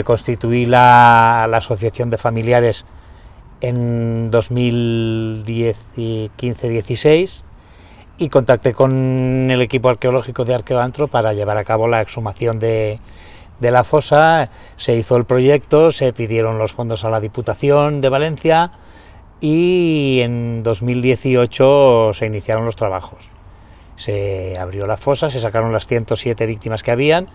Constituí la asociación de familiares en 2015-16 y contacté con el equipo arqueológico de Arqueoantro para llevar a cabo la exhumación de la fosa. Se hizo el proyecto, se pidieron los fondos a la Diputación de Valencia y en 2018 se iniciaron los trabajos. Se abrió la fosa, se sacaron las 107 víctimas que habían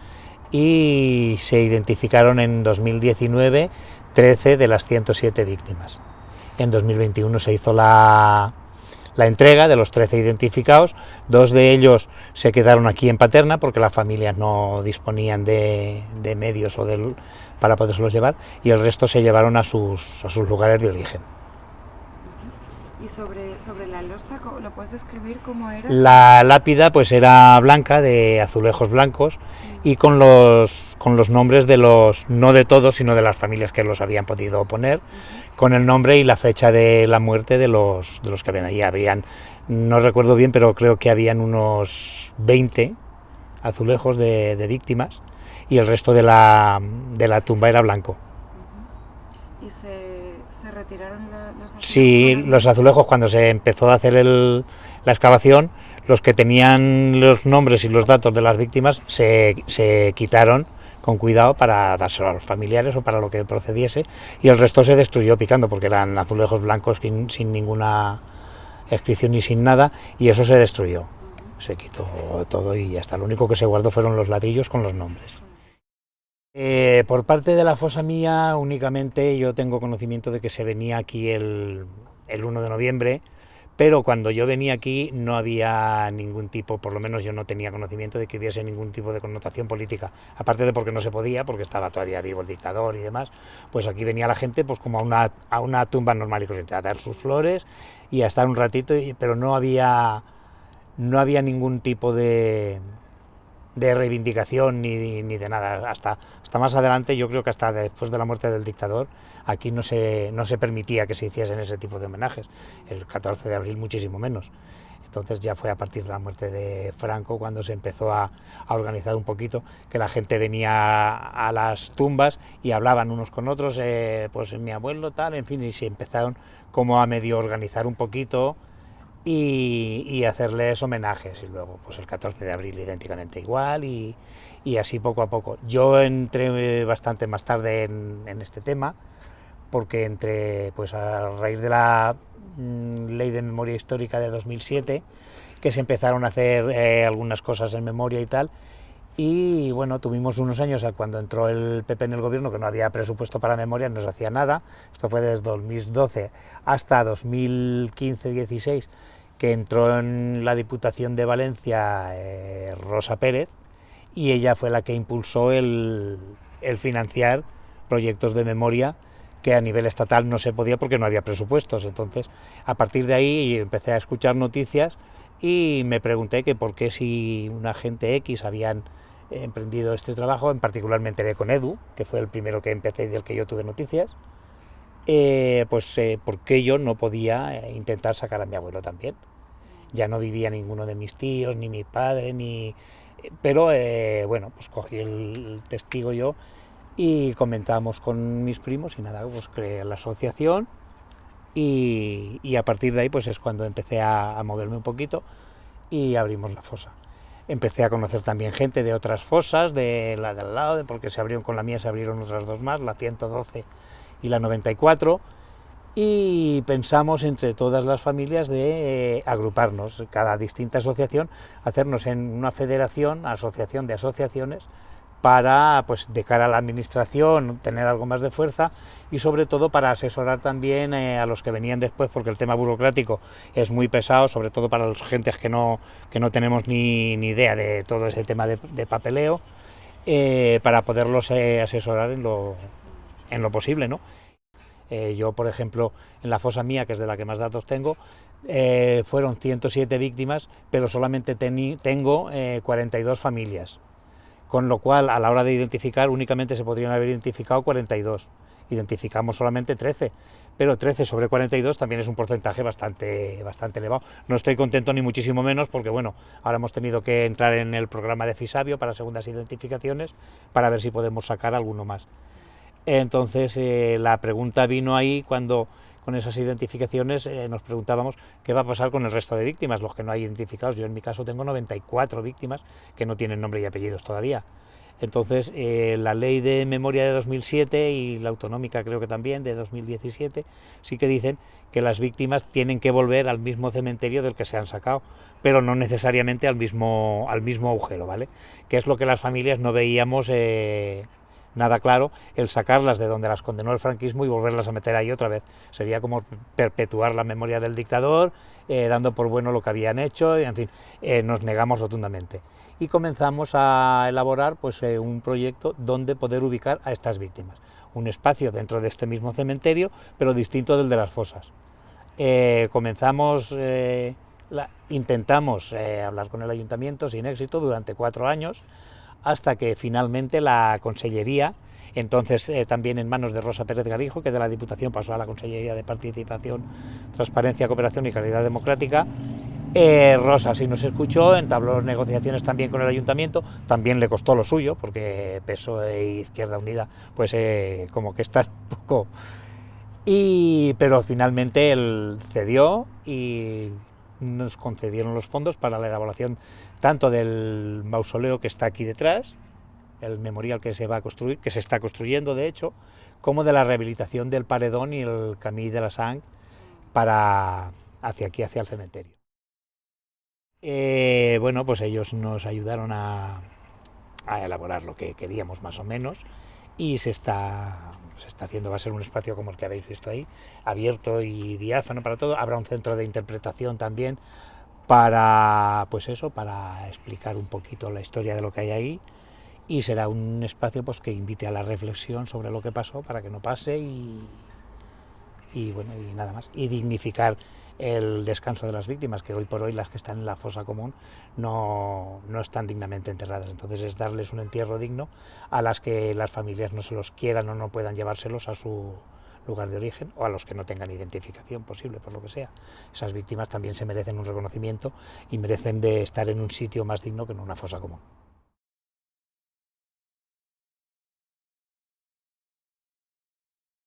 y se identificaron en 2019 13 de las 107 víctimas. En 2021 se hizo la entrega de los 13 identificados. 2 de ellos se quedaron aquí en Paterna porque las familias no disponían de medios para podérselos llevar, y el resto se llevaron a sus lugares de origen. ¿Y sobre la losa, lo puedes describir cómo era? La lápida pues era blanca, de azulejos blancos, y con los nombres de los, no de todos, sino de las familias que los habían podido poner, con el nombre y la fecha de la muerte de los que habían allí. Habían, no recuerdo bien, pero creo que habían unos 20 azulejos de víctimas, y el resto de la tumba era blanco. ¿Y se retiraron los azulejos? Sí, los azulejos, cuando se empezó a hacer la excavación, los que tenían los nombres y los datos de las víctimas se quitaron con cuidado para dárselo a los familiares o para lo que procediese, y el resto se destruyó picando porque eran azulejos blancos sin ninguna inscripción y sin nada, y eso se destruyó. Se quitó todo y hasta lo único que se guardó fueron los ladrillos con los nombres. Por parte de la fosa mía, únicamente yo tengo conocimiento de que se venía aquí el 1 de noviembre, pero cuando yo venía aquí no había ningún tipo, por lo menos yo no tenía conocimiento de que hubiese ningún tipo de connotación política, aparte de porque no se podía, porque estaba todavía vivo el dictador y demás. Pues aquí venía la gente pues como a una tumba normal y corriente, a dar sus flores y a estar un ratito, pero no había ningún tipo de reivindicación ni de nada. Hasta más adelante, yo creo que hasta después de la muerte del dictador, aquí no se permitía que se hiciesen ese tipo de homenajes. El 14 de abril muchísimo menos. Entonces ya fue a partir de la muerte de Franco cuando se empezó a organizar un poquito, que la gente venía a las tumbas y hablaban unos con otros, pues mi abuelo tal, en fin, y se empezaron como a medio organizar un poquito y hacerles homenajes, y luego pues el 14 de abril idénticamente igual, y así poco a poco. Yo entré bastante más tarde en este tema, porque entré pues a raíz de la Ley de Memoria Histórica de 2007, que se empezaron a hacer algunas cosas en memoria y tal, y bueno, tuvimos unos años cuando entró el PP en el gobierno que no había presupuesto para memoria, no se hacía nada. Esto fue desde 2012 hasta 2015-16, que entró en la Diputación de Valencia Rosa Pérez, y ella fue la que impulsó el financiar proyectos de memoria que a nivel estatal no se podía porque no había presupuestos. Entonces, a partir de ahí empecé a escuchar noticias y me pregunté que por qué, si una gente X habían emprendido este trabajo, en particular me enteré con Edu, que fue el primero que empecé y del que yo tuve noticias, por qué yo no podía intentar sacar a mi abuelo también. Ya no vivía ninguno de mis tíos, ni mi padre, pero bueno, pues cogí el testigo yo y comentamos con mis primos y nada, pues creé la asociación, y a partir de ahí pues es cuando empecé a moverme un poquito y abrimos la fosa. Empecé a conocer también gente de otras fosas, de la del lado, porque se abrieron con la mía, se abrieron otras dos más, la 112 y la 94, y pensamos entre todas las familias de agruparnos, cada distinta asociación, hacernos en una federación, asociación de asociaciones, para, pues, de cara a la administración, tener algo más de fuerza, y sobre todo para asesorar también a los que venían después, porque el tema burocrático es muy pesado, sobre todo para los gentes que no tenemos ni idea de todo ese tema de papeleo, para poderlos asesorar en lo posible, ¿no? Yo, por ejemplo, en la fosa mía, que es de la que más datos tengo, fueron 107 víctimas, pero solamente tengo 42 familias, con lo cual a la hora de identificar únicamente se podrían haber identificado 42, identificamos solamente 13, pero 13 sobre 42 también es un porcentaje bastante elevado. No estoy contento ni muchísimo menos porque, bueno, ahora hemos tenido que entrar en el programa de Fisabio para segundas identificaciones para ver si podemos sacar alguno más. Entonces la pregunta vino ahí cuando con esas identificaciones nos preguntábamos qué va a pasar con el resto de víctimas, los que no hay identificados. Yo en mi caso tengo 94 víctimas que no tienen nombre y apellidos todavía. Entonces la ley de memoria de 2007 y la autonómica creo que también de 2017 sí que dicen que las víctimas tienen que volver al mismo cementerio del que se han sacado, pero no necesariamente al mismo agujero, ¿vale? Que es lo que las familias no veíamos nada claro, el sacarlas de donde las condenó el franquismo y volverlas a meter ahí otra vez. Sería como perpetuar la memoria del dictador, dando por bueno lo que habían hecho, y, en fin, nos negamos rotundamente. Y comenzamos a elaborar pues, un proyecto donde poder ubicar a estas víctimas. Un espacio dentro de este mismo cementerio, pero distinto del de las fosas. Intentamos hablar con el ayuntamiento sin éxito durante 4 años, hasta que finalmente la Consellería, entonces también en manos de Rosa Pérez Galijo, que de la Diputación pasó a la Consellería de Participación, Transparencia, Cooperación y Calidad Democrática, Rosa sí nos escuchó, entabló negociaciones también con el Ayuntamiento, también le costó lo suyo, porque PSOE e Izquierda Unida, pues como que están un poco... pero finalmente él cedió y nos concedieron los fondos para la elaboración tanto del mausoleo que está aquí detrás, el memorial que se va a construir, que se está construyendo de hecho, como de la rehabilitación del paredón y el Camí de la Sang para hacia aquí, hacia el cementerio. Bueno, pues ellos nos ayudaron a elaborar lo que queríamos más o menos y se está haciendo, va a ser un espacio como el que habéis visto ahí, abierto y diáfano para todo. Habrá un centro de interpretación también para, pues eso, para explicar un poquito la historia de lo que hay ahí, y será un espacio pues que invite a la reflexión sobre lo que pasó para que no pase y bueno, y nada más, y dignificar el descanso de las víctimas, que hoy por hoy las que están en la fosa común no están dignamente enterradas. Entonces es darles un entierro digno a las que las familias no se los quieran o no puedan llevárselos a su lugar de origen, o a los que no tengan identificación posible, por lo que sea. Esas víctimas también se merecen un reconocimiento y merecen de estar en un sitio más digno que en una fosa común.